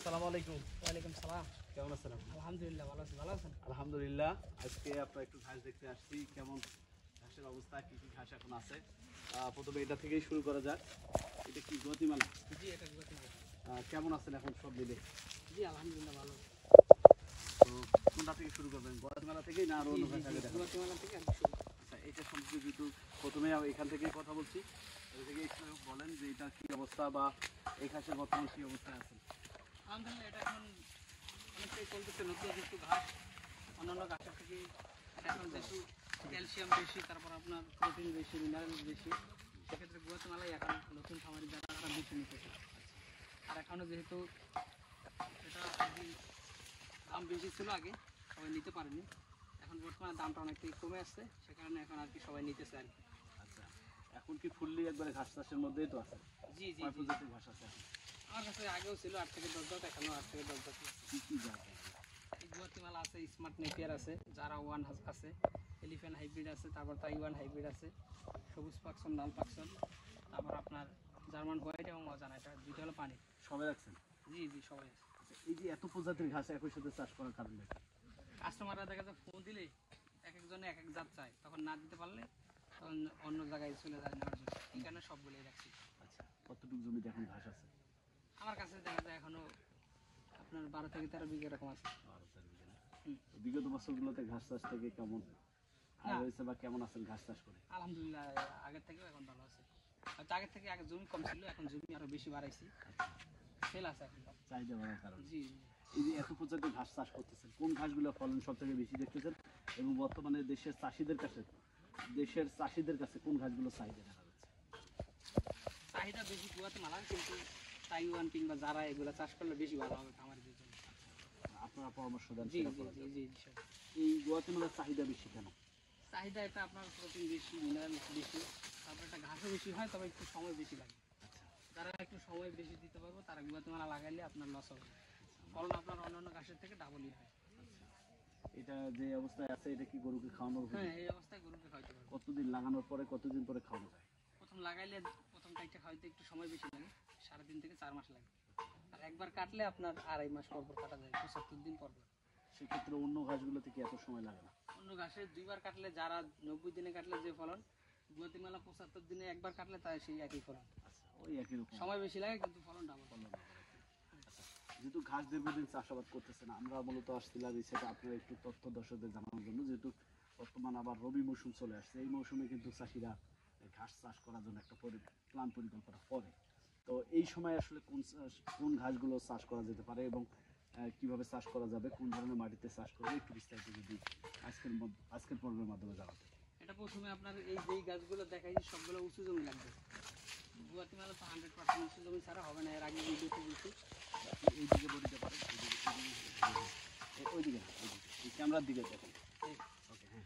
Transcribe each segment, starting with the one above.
আসসালামু আলাইকুম। ওয়ালাইকুম সালাম। কেমন আছেন আপনি? আলহামদুলিল্লাহ ভালো আছি, ভালো আছেন? আলহামদুলিল্লাহ। আজকে আপনার একটু ঘাস দেখতে আসছি, কেমন ঘাসের অবস্থা, কি কি ঘাস এখন আছে। প্রথমে এটা থেকেই শুরু করা যাক। এটা কি গতিমালা? জি, এটা গুয়াতিমালা। কেমন আছেন এখন সব মিলে? জি, আলহামদুলিল্লাহ ভালো। তো কোনটা থেকে শুরু করবেন, গতিমালা থেকেই না আরো জি অন্য জি ঘাস জি, আগে দেখাবেন? গুয়াতিমালা থেকে আর কি শুরু। আচ্ছা, এটা সম্পর্কে যেহেতু প্রথমে এখান থেকেই কথা বলছি, এটা থেকে একটু বলেন যে এটা কি অবস্থা বা এই ঘাসের বর্তমানে কি অবস্থায় আছে। আলহামদুলিল্লাহ এটা এখন অনেকটাই চলতেছে, নতুন একটু ঘাস অন্যান্য ঘাসের থেকে এটা এখন যেহেতু ক্যালসিয়াম বেশি, তারপর আপনার প্রোটিন বেশি, মিনারেল বেশি, সেক্ষেত্রে গুয়াতিমালাই এখন নতুন খামারি যারা তারা বেছে নিতেছে। আর এখনও যেহেতু এটা খুবই দাম বেশি ছিল আগে, সবাই নিতে পারেনি, এখন বর্তমানে দামটা অনেকটাই কমে আসছে, সে কারণে এখন আর কি সবাই নিতেছে আর কি। আচ্ছা, এখন কি ফুললি একবারে ঘাস চাষের মধ্যেই তো আছে? জি জি কয় জি, প্রজাতির ঘাস আছে এখন? আমার কাছে আগেও ছিল 8 থেকে 10 জাত, এখনো 8 থেকে 10 জাতই আছে। কি কি জাত আছে? এই গুয়াতিমালা আছে, স্মার্ট নেপিয়ার আছে, জারা ওয়ান আছে, এলিফ্যান্ট হাইব্রিড আছে, তারপর তাইওয়ান হাইব্রিড আছে, সবুজ পাকসন, লাল পাকসন, তারপর আপনার জার্মান হোয়াইট এবং অজানা, এটা দুইটা হলো পানি। সবাই রাখছেন? জি জি, সবাই আছে। আচ্ছা, এই যে এত প্রজাতির ঘাস একই সাথে চাষ করার কারণ কি? কাস্টমাররা দেখা যায় ফোন দিলে এক একজনে এক এক জাত চায়, তখন না দিতে পারলে তখন অন্য জায়গায় চলে যায় নেওয়ার জন্য, এই কারণে সবগুলোই রাখছি। আচ্ছা, কতটুকু জমিতে এখন ঘাস আছে? আমার কাছে দেখা যায় এখনো আপনার 12 থেকে 13 বিঘা এরকম আছে। 12-13 বিঘা না? হুম। তো বিগত বছরগুলোতে ঘাস চাষ থেকে কেমন আয় না। হয়েছে বা কেমন আছেন ঘাস চাষ করে? আলহামদুলিল্লাহ, আগের থেকেও এখন ভালো আছে। হয়তো আগের থেকে আগে জমি কম ছিল, এখন জমি আরো বেশি বাড়াইছি, সেল আছে এখন। চাহিদা বাড়ার কারণে। জি এই যে এত প্রজাতির ঘাস চাষ করতেছেন, কোন ঘাসগুলো ফলন সব থেকে বেশি দেখতেছেন এবং বর্তমানে দেশের চাষিদের কাছে কোন ঘাসগুলো চাহিদা দেখা যাচ্ছে? চাহিদা বেশি গুয়াতেমালা, কিন্তু তাইওয়ান কিংবা যারা এগুলা চাষ করলে বেশি ভালো হবে খামারিদের জন্য। আপনারা পরামর্শ দেন জি সেটা জি করা জি যাবে। জি জি, সব। এই গুয়াতেমালার চাহিদা বেশি কেন? চাহিদা এটা আপনার প্রোটিন বেশি, মিনারেল বেশি, তারপর এটা ঘাসও বেশি হয়, তবে একটু সময় বেশি লাগে। যারা একটু সময় বেশি দিতে পারবো তারা গুয়াতেমালা লাগাইলে আপনার লস হবে না। ফলন আপনার অন্যান্য ঘাসের থেকে ডাবলই হয়। এটা যে অবস্থায় আছে এটা কি গরুকে খাওয়ানোর উপযোগী? হ্যাঁ, এই অবস্থায় গরুকে খাওয়াতে পারবো। কতদিন লাগানোর পরে কতদিন পরে খাওয়ানো যায়? প্রথম লাগাইলে প্রথম টাইমটা হয়তো একটু সময় বেশি লাগে, 3.5 থেকে 4 মাস লাগে। আর একবার কাটলে আপনার 2.5 মাস পর পর কাটা যায়, 75 দিন পর পর। সেক্ষেত্রে অন্য ঘাসগুলোতে কি এত সময় লাগে না? অন্য ঘাসে দুইবার কাটলে, যারা 90 দিনে কাটলে যে ফলন, গুয়াতিমালা 75 দিনে একবার কাটলে তাই সেই একই ফলন। আচ্ছা, ওই একই রকম সময় বেশি লাগে কিন্তু ফলন ডাবল। ফলন হবে আর কি। আচ্ছা, যেহেতু ঘাস দীর্ঘদিন চাষাবাদ করতেছেন, আমরা মূলত আসছিলাম এই সাথে আপনার একটু তথ্য দর্শকদের জানানোর জন্য, যেহেতু বর্তমান আবার রবি মৌসুম চলে আসছে, এই মৌসুমে কিন্তু চাষিরা ঘাস চাষ করার জন্য একটা প্ল্যান পরিকল্পনা করে। তো এই সময় আসলে কোন ঘাসগুলো চাষ করা যেতে পারে এবং কিভাবে চাষ করা যাবে, কোন ধরনের মাটিতে চাষ করবে, একটু বিস্তারিত যদি আজকের পর্বের মাধ্যমে জানাতে। এটা প্রথমে আপনার এই যেই গাছগুলো দেখাইছি সবগুলো উঁচু জমি লাগবে। গুয়াতিমালা তো 100% উঁচু জমি ছাড়া হবে না, এর আগে ভিডিওতে বলছি। এই দিকে বলতে পারেন, ওইদিকে না, ওইদিকে এই ক্যামেরার দিকে দেখেন। এই ওকে, হ্যাঁ।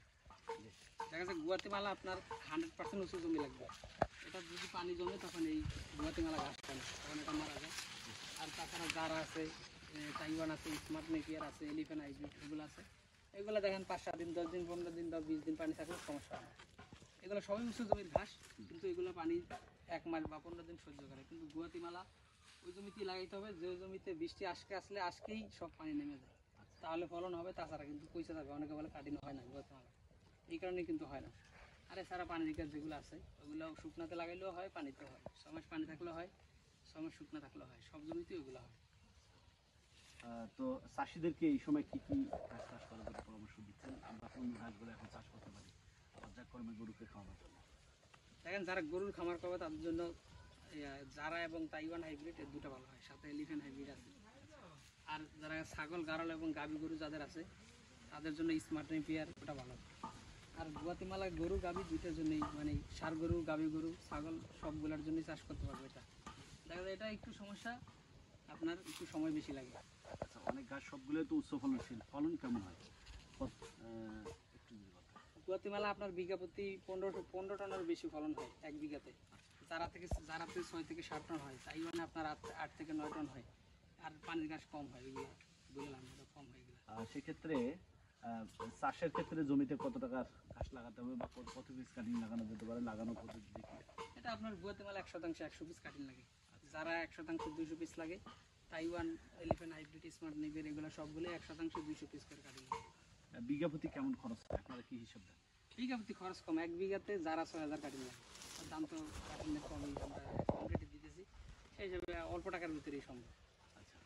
দেখা যাচ্ছে গুয়াতিমালা আপনার 100% উঁচু জমি লাগবে। এটা যদি পানি জমে তখন এই গুয়াতিমালা ঘাস পায় না, তখন এটা মারা যায়। আর তাছাড়া যারা আছে, তাইওয়ান আছে, স্মার্ট নেপিয়ার আছে, এলিফ্যান্ট হাইব্রিড, এগুলো আছে। এগুলো দেখেন 5-7 দিন, 10 দিন, 15 দিন বা 20 দিন পানি থাকলে সমস্যা হয় না। এগুলো সবই উঁচু জমির ঘাস, কিন্তু এগুলো পানি 1 মাস বা 15 দিন সহ্য করে। কিন্তু গুয়াতিমালা ওই জমিতেই লাগাইতে হবে যে জমিতে বৃষ্টি আসলে আজকেই সব পানি নেমে যায়, তাহলে ফলন হবে। তাছাড়া কিন্তু পয়সা যাবে, অনেকে বলে কাটিং হয় না গুয়াতিমালা, এই কারণে কিন্তু হয় না। আর এছাড়া পানির গাছ যেগুলো আছে ওগুলো শুকনাতে লাগাইলেও হয়, পানিতেও হয়। 6 মাস পানি থাকলেও হয়, 6 মাস শুকনা থাকলেও হয়, সব জমিতেই ওগুলো হয়। তো চাষিদেরকে এই সময় কি কি ঘাস চাষ করার জন্য পরামর্শ দিচ্ছেন? আমরা কোন ঘাসগুলো এখন চাষ করতে পারি পর্যায়ক্রমে গরুকে খাওয়ানোর জন্য? দেখেন, যারা গরুর খামার করবে তাদের জন্য জারা এবং তাইওয়ান হাইব্রিড, এই দুটো ভালো হয়, সাথে এলিফ্যান্ট হাইব্রিড আছে। আর যারা ছাগল, গারল এবং গাভী গরু যাদের আছে তাদের জন্য স্মার্ট নেপিয়ার, ওটা ভালো। আর গুয়াতিমালা গরু গাভী দুইটার জন্যই, মানে ষাঁড় গরু, গাভী গরু, ছাগল সবগুলোর জন্যই চাষ করতে পারবে এটা। দেখা যায় এটা একটু সমস্যা, আপনার একটু সময় বেশি লাগে। আচ্ছা, অনেক ঘাস সবগুলোই তো উচ্চ ফলনশীল, ফলন কেমন হয়? একটু যদি বলতেন। গুয়াতিমালা আপনার বিঘা প্রতি 15 টনের বেশি ফলন হয় এক বিঘাতে। যারাতে 6 থেকে 7 টন হয়, তাই মানে আপনার 8 থেকে 9 টন হয়। আর পানির ঘাস কম হয়, ওই বললাম এটা কম হয় এগুলো। সেক্ষেত্রে চাষের ক্ষেত্রে জমিতে কত টাকার ঘাস লাগাতে হবে বা কত পিস কাটিং লাগানো যেতে পারে, লাগানো পদ্ধতি দেখি? এটা আপনার গুয়াতিমালা 1 শতাংশে 100 পিস কাটিং লাগে, যারা 1 শতাংশে 200 পিস লাগে, তাইওয়ান এলিফ্যান্ট হাইব্রিড স্মার্ট নেগের এগুলো সবগুলো 1% 200 পিস করে কাটিং। বিঘা প্রতি কেমন খরচ হয় আপনারা কি হিসাব দেন? বিঘা প্রতি খরচ কম, 1 বিঘাতে যারা 6000 কাটিং লাগে। আর দাম তো কাটিংয়ের কমই, আমরা কম রেটে দিতেছি, সেই হিসাবে অল্প টাকার ভিতরেই সম্ভব। আচ্ছা,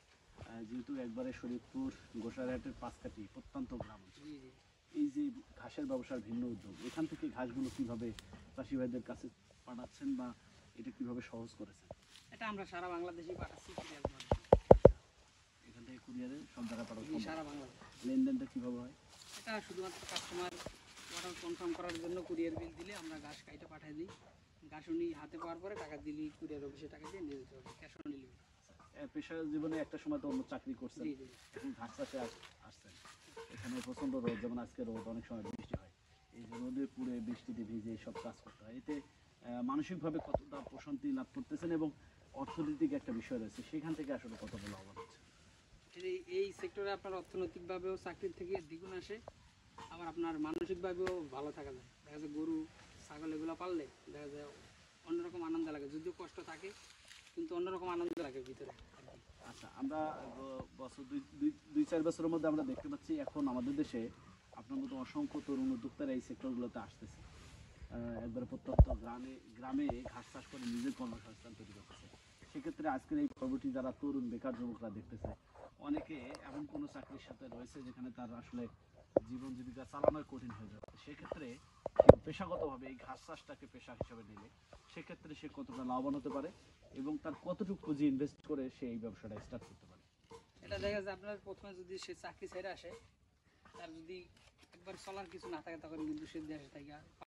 যেহেতু একবারে শরীয়তপুর গোসাইরহাটের পাঁচকাঠি প্রত্যন্ত গ্রাম অঞ্চল, জি জি। এই যে ঘাসের ব্যবসার ভিন্ন উদ্যোগ, এখান থেকে ঘাসগুলো কিভাবে চাষি ভাইদের কাছে পাঠাচ্ছেন বা এটা কিভাবে সহজ করেছেন? এটা আমরা সারা বাংলাদেশেই পাঠাচ্ছি কুরিয়ার মাধ্যমে। এখান থেকে কুরিয়ারে সব জায়গায় পাঠানো জি, সম্ভব? সারা বাংলাদেশ। লেনদেনটা কিভাবে হয়? এটা শুধুমাত্র কাস্টমার অর্ডার কনফার্ম করার জন্য কুরিয়ার বিল দিলে আমরা ঘাস কাইটা পাঠিয়ে দিই। ঘাস উনি হাতে পাওয়ার পরে টাকা দিলেই কুরিয়ার অফিসে টাকা দিয়ে নিয়ে যেতে হবে, ক্যাশ অন ডেলিভারি। পেশা জীবনে একটা সময় তো অন্য চাকরি করছেন, জি জি। এখন ঘাস চাষে আসছেন, এখানে প্রচণ্ড রোদ, যেমন আজকে রোদ, অনেক সময় বৃষ্টি হয়, এই যে রোদে পুড়ে বৃষ্টিতে ভিজে সব কাজ করতে হয়, এতে মানসিকভাবে কতটা প্রশান্তি লাভ করতেছেন এবং অর্থনৈতিক একটা বিষয় রয়েছে, সেখান থেকে আসলে কতটা লাভবান হচ্ছে? এই সেক্টরে আপনার অর্থনৈতিকভাবেও চাকরির থেকে দ্বিগুণ আসে, আবার আপনার মানসিকভাবেও ভালো থাকা যায়। দেখা যায় গরু ছাগল এগুলো পাললে দেখা যায় অন্যরকম আনন্দ লাগে, যদিও কষ্ট থাকে কিন্তু অন্যরকম আনন্দ লাগে ভিতরে। আচ্ছা, আমরা বছর দুই চার বছরের মধ্যে আমরা দেখতে পাচ্ছি এখন আমাদের দেশে আপনার মতো অসংখ্য তরুণ উদ্যোক্তারা এই সেক্টরগুলোতে আসতেছে, একবারে প্রত্যন্ত গ্রামে গ্রামে ঘাস চাষ করে নিজের কর্মসংস্থান তৈরি করতেছে। সেক্ষেত্রে আজকের এই পর্বটি যারা তরুণ বেকার যুবকরা দেখতেছে, অনেকে এমন কোনো চাকরির সাথে রয়েছে যেখানে তার আসলে জীবন জীবিকা চালানোই কঠিন হয়ে যাচ্ছে। সেক্ষেত্রে পেশাগতভাবে এই ঘাস চাষটাকে পেশা হিসেবে নিলে সেক্ষেত্রে সে কতটা লাভবান হতে পারে এবং তার কতটুকু পুঁজি ইনভেস্ট করে সে এই ব্যবসাটা স্টার্ট করতে পারে? এটা দেখা যায় আপনার প্রথমে যদি সে চাকরি ছেড়ে আসে, তার যদি একবার চলার কিছু না থাকে তখন কিন্তু সে দেশে থেকে